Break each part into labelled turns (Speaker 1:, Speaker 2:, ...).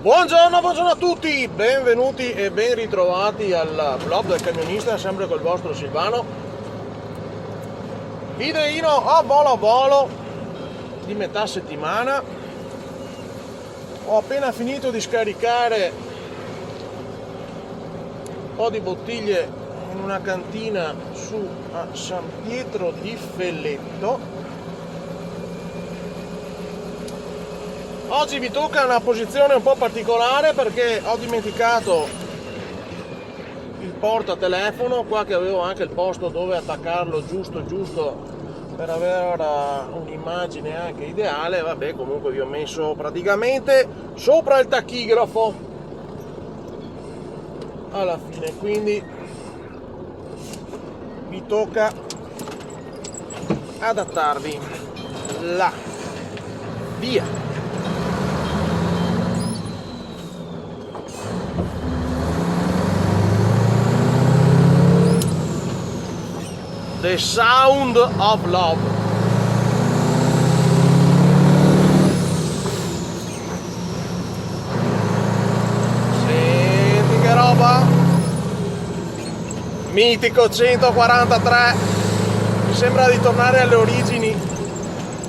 Speaker 1: Buongiorno a tutti, benvenuti e ben ritrovati al blog del camionista, sempre col vostro Silvano. Videino a volo di metà settimana. Ho appena finito di scaricare un po' di bottiglie in una cantina su a San Pietro di Felletto. Oggi vi tocca una posizione un po' particolare perché ho dimenticato il portatelefono, qua che avevo anche il posto dove attaccarlo giusto per avere un'immagine anche ideale. Vabbè, comunque vi ho messo praticamente sopra il tachigrafo alla fine, quindi vi tocca adattarvi là, via. The Sound of Love. Senti che roba, mitico 143. Mi sembra di tornare alle origini.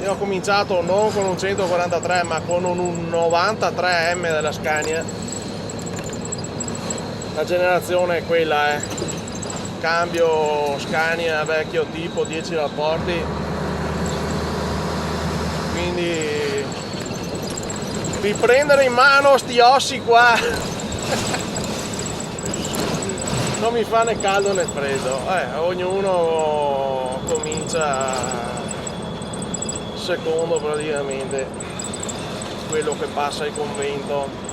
Speaker 1: Io ho cominciato non con un 143 ma con un 93M della Scania. La generazione è quella, cambio Scania vecchio tipo 10 rapporti, quindi riprendere in mano sti ossi qua non mi fa né caldo né freddo. Ognuno comincia secondo praticamente quello che passa il convento.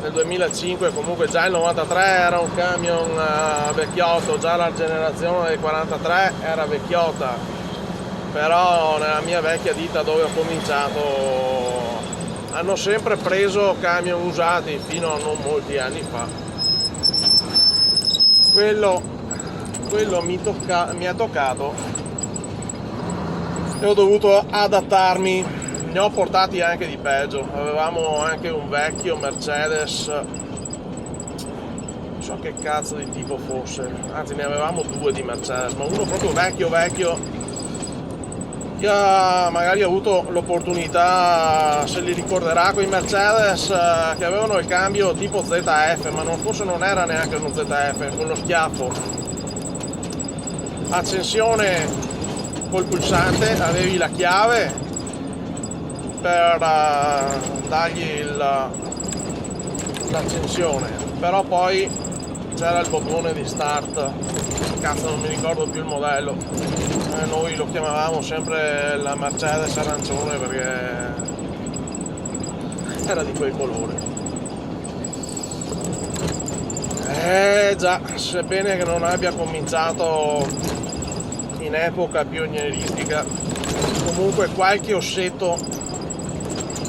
Speaker 1: Nel 2005 comunque già il 93 era un camion vecchiotto, già la generazione del 43 era vecchiotta, però nella mia vecchia ditta dove ho cominciato hanno sempre preso camion usati fino a non molti anni fa. Quello mi ha toccato e ho dovuto adattarmi. Ne ho portati anche di peggio. Avevamo anche un vecchio Mercedes, non so che cazzo di tipo fosse, anzi ne avevamo due di Mercedes, ma uno proprio vecchio. Io magari ho avuto l'opportunità, se li ricorderà, quei Mercedes che avevano il cambio tipo ZF, ma forse non era neanche uno ZF, con lo schiaffo, accensione col pulsante, avevi la chiave per dargli l'accensione, però poi c'era il bottone di start, cazzo non mi ricordo più il modello, noi lo chiamavamo sempre la Mercedes arancione perché era di quel colore. Già, sebbene che non abbia cominciato in epoca pionieristica, comunque qualche ossetto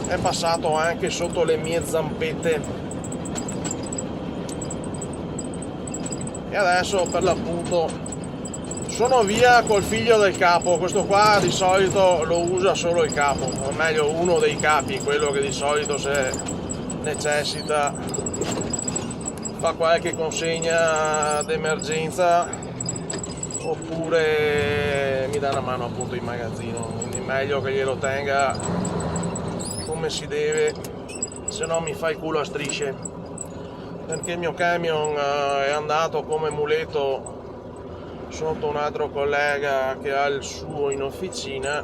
Speaker 1: è passato anche sotto le mie zampette e adesso per l'appunto sono via col figlio del capo. Questo qua di solito lo usa solo il capo, o meglio uno dei capi, quello che di solito se necessita fa qualche consegna d'emergenza oppure mi dà una mano appunto in magazzino, quindi meglio che glielo tenga come si deve, se no mi fa il culo a strisce, perché il mio camion è andato come muletto sotto un altro collega che ha il suo in officina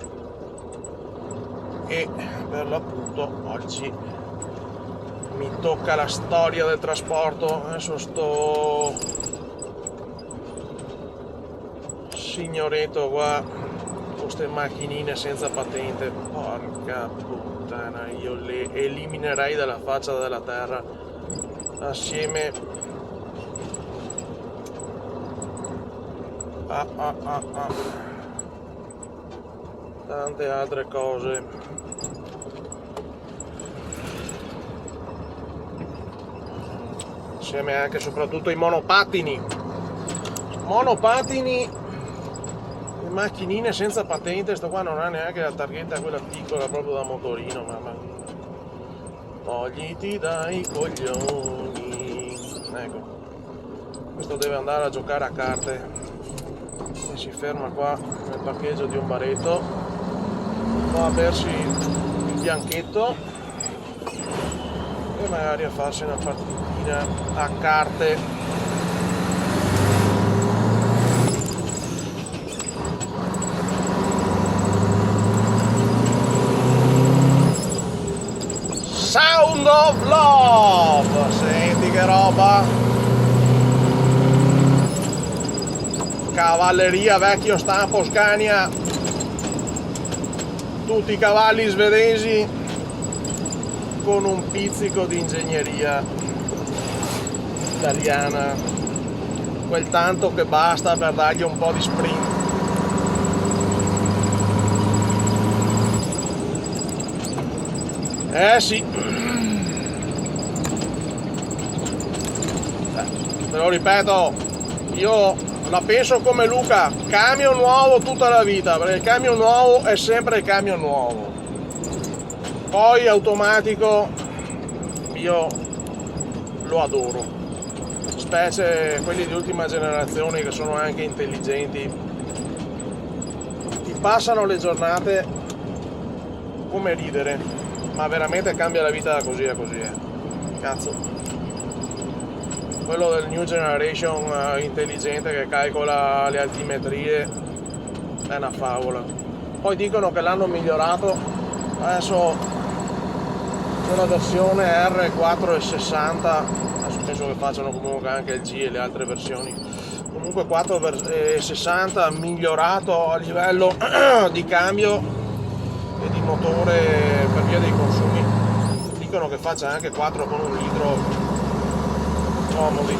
Speaker 1: e per l'appunto oggi mi tocca la storia del trasporto. Adesso sto signoretto qua con queste macchinine senza patente, porca puttana, io le eliminerei dalla faccia della terra assieme a tante altre cose. Assieme anche e soprattutto ai monopattini, le macchinine senza patente. Sto qua non ha neanche la targhetta quella piccola proprio da motorino, ma togliti dai coglioni. Ecco, questo deve andare a giocare a carte e si ferma qua nel parcheggio di un baretto, va a bersi il bianchetto e magari a farsi una partitina a carte. Sound of Love, senti che roba, cavalleria vecchio stampo Scania, tutti i cavalli svedesi con un pizzico di ingegneria italiana, quel tanto che basta per dargli un po' di sprint. Sì, te lo ripeto, io la penso come Luca, camion nuovo tutta la vita, perché il camion nuovo è sempre il camion nuovo. Poi automatico io lo adoro, specie quelli di ultima generazione che sono anche intelligenti, ti passano le giornate come ridere. Ma veramente cambia la vita da così a così, cazzo. Quello del New Generation intelligente che calcola le altimetrie è una favola. Poi dicono che l'hanno migliorato, adesso c'è la versione R460, adesso penso che facciano comunque anche il G e le altre versioni. Comunque 460 migliorato a livello di cambio e di motore per via dei consumi. Dicono che faccia anche 4 con 1 litro comodi.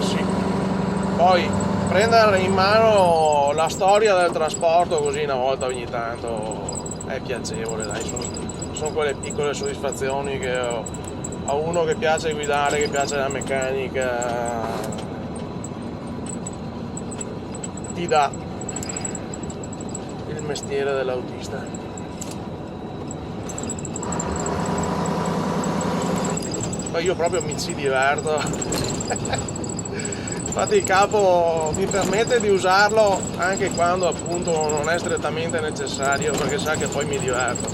Speaker 1: Sì, poi prendere in mano la storia del trasporto così una volta ogni tanto è piacevole, dai, sono quelle piccole soddisfazioni che a uno che piace guidare, che piace la meccanica, ti dà il mestiere dell'autista. Poi io proprio mi ci diverto. Infatti il capo mi permette di usarlo anche quando appunto non è strettamente necessario, perché sa che poi mi diverto.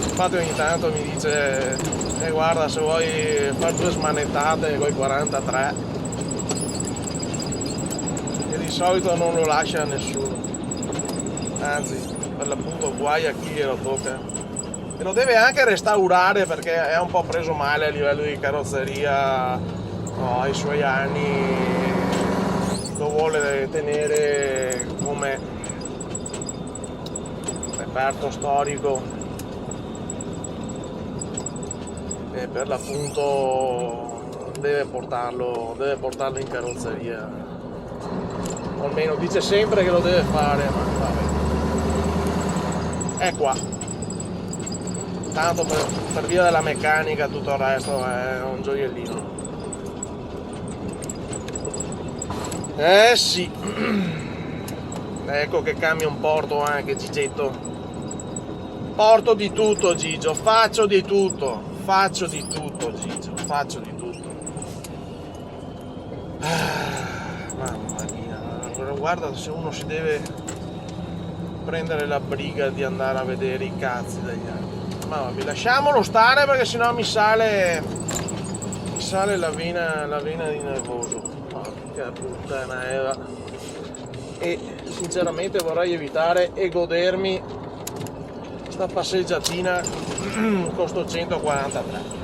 Speaker 1: Infatti ogni tanto mi dice guarda, se vuoi fare 2 smanettate con i 43, e di solito non lo lascia a nessuno, anzi per l'appunto guai a chi glielo tocca, e lo deve anche restaurare perché è un po' preso male a livello di carrozzeria, ai suoi anni, lo vuole tenere come reperto storico. E per l'appunto deve portarlo in carrozzeria, o almeno dice sempre che lo deve fare, ma vabbè, è qua, tanto per via della meccanica, tutto il resto è un gioiellino. Sì, ecco che camion porto anche Gigetto, porto di tutto Gigio, faccio di tutto Gigio, faccio di tutto. Mamma mia, guarda se uno si deve prendere la briga di andare a vedere i cazzi degli altri. Ma vabbè, lasciamolo stare perché sennò mi sale la vena di nervoso. Porca puttana Eva. E sinceramente vorrei evitare e godermi sta passeggiatina con sto 143.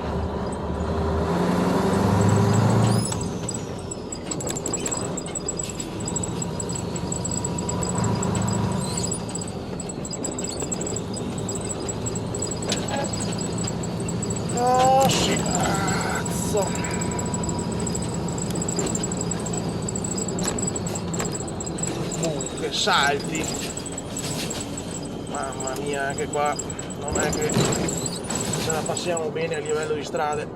Speaker 1: Oh sì, cazzo. Che salti. Mamma mia, anche qua non è che ce la passiamo bene a livello di strade.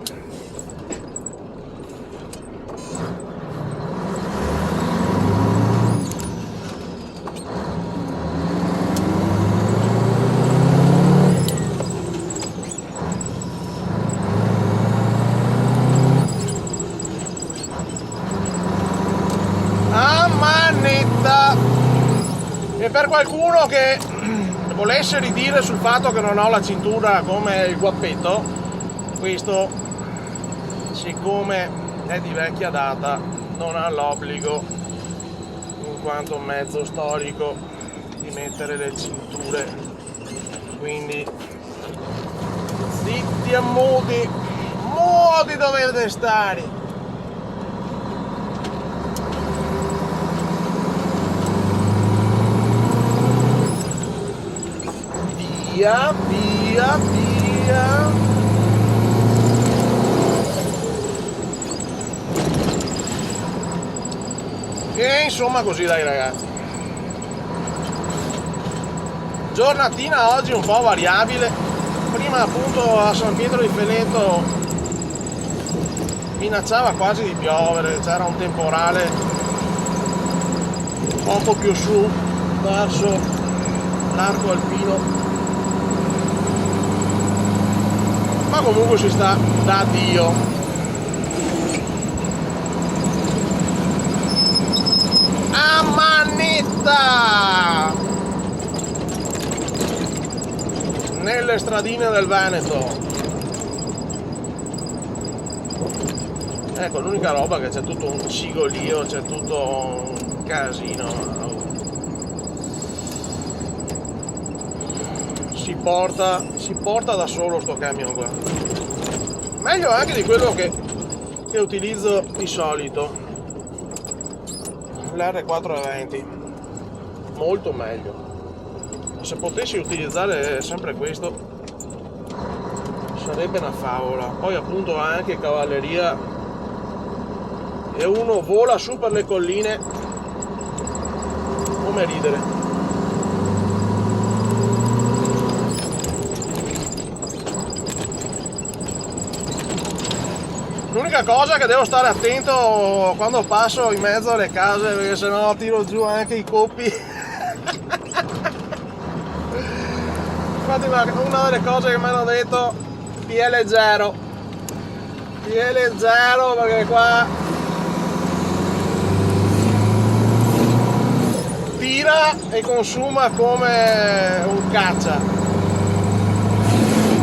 Speaker 1: E per qualcuno che volesse ridire sul fatto che non ho la cintura come il guappetto, questo, siccome è di vecchia data, non ha l'obbligo, in quanto mezzo storico, di mettere le cinture. Quindi zitti e muti dovete stare. Via, via, via. E insomma così, dai ragazzi. Giornatina oggi un po' variabile. Prima appunto a San Pietro di Feneto minacciava quasi di piovere, c'era un temporale poco più su verso l'arco alpino. Ma comunque si sta da Dio. A manetta nelle stradine del Veneto. Ecco, l'unica roba che c'è tutto un cigolio, c'è tutto un casino. Si porta da solo sto camion qua. Meglio anche di quello che utilizzo di solito, l'R420, molto meglio. Se potessi utilizzare sempre questo sarebbe una favola. Poi appunto ha anche cavalleria e uno vola su per le colline come ridere. L'unica cosa è che devo stare attento quando passo in mezzo alle case, perché sennò tiro giù anche i coppi. Infatti una delle cose che mi hanno detto, PL0 perché qua tira e consuma come un caccia.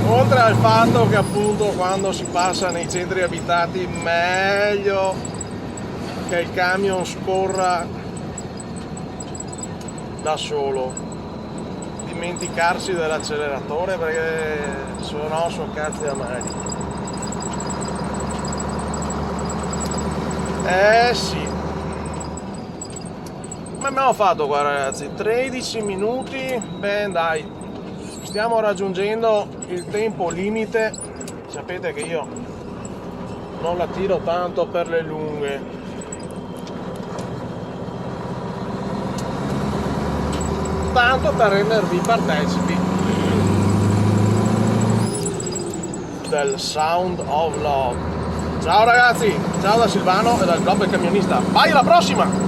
Speaker 1: Oltre al fatto che appunto quando si passa nei centri abitati meglio che il camion scorra da solo, dimenticarsi dell'acceleratore perché se no sono cazzi amari. Sì. Ma abbiamo fatto qua ragazzi? 13 minuti, beh dai. Stiamo raggiungendo il tempo limite. Sapete che io non la tiro tanto per le lunghe. Tanto per rendervi partecipi del Sound of Love. Ciao ragazzi, ciao da Silvano e dal blog del camionista. Vai alla prossima!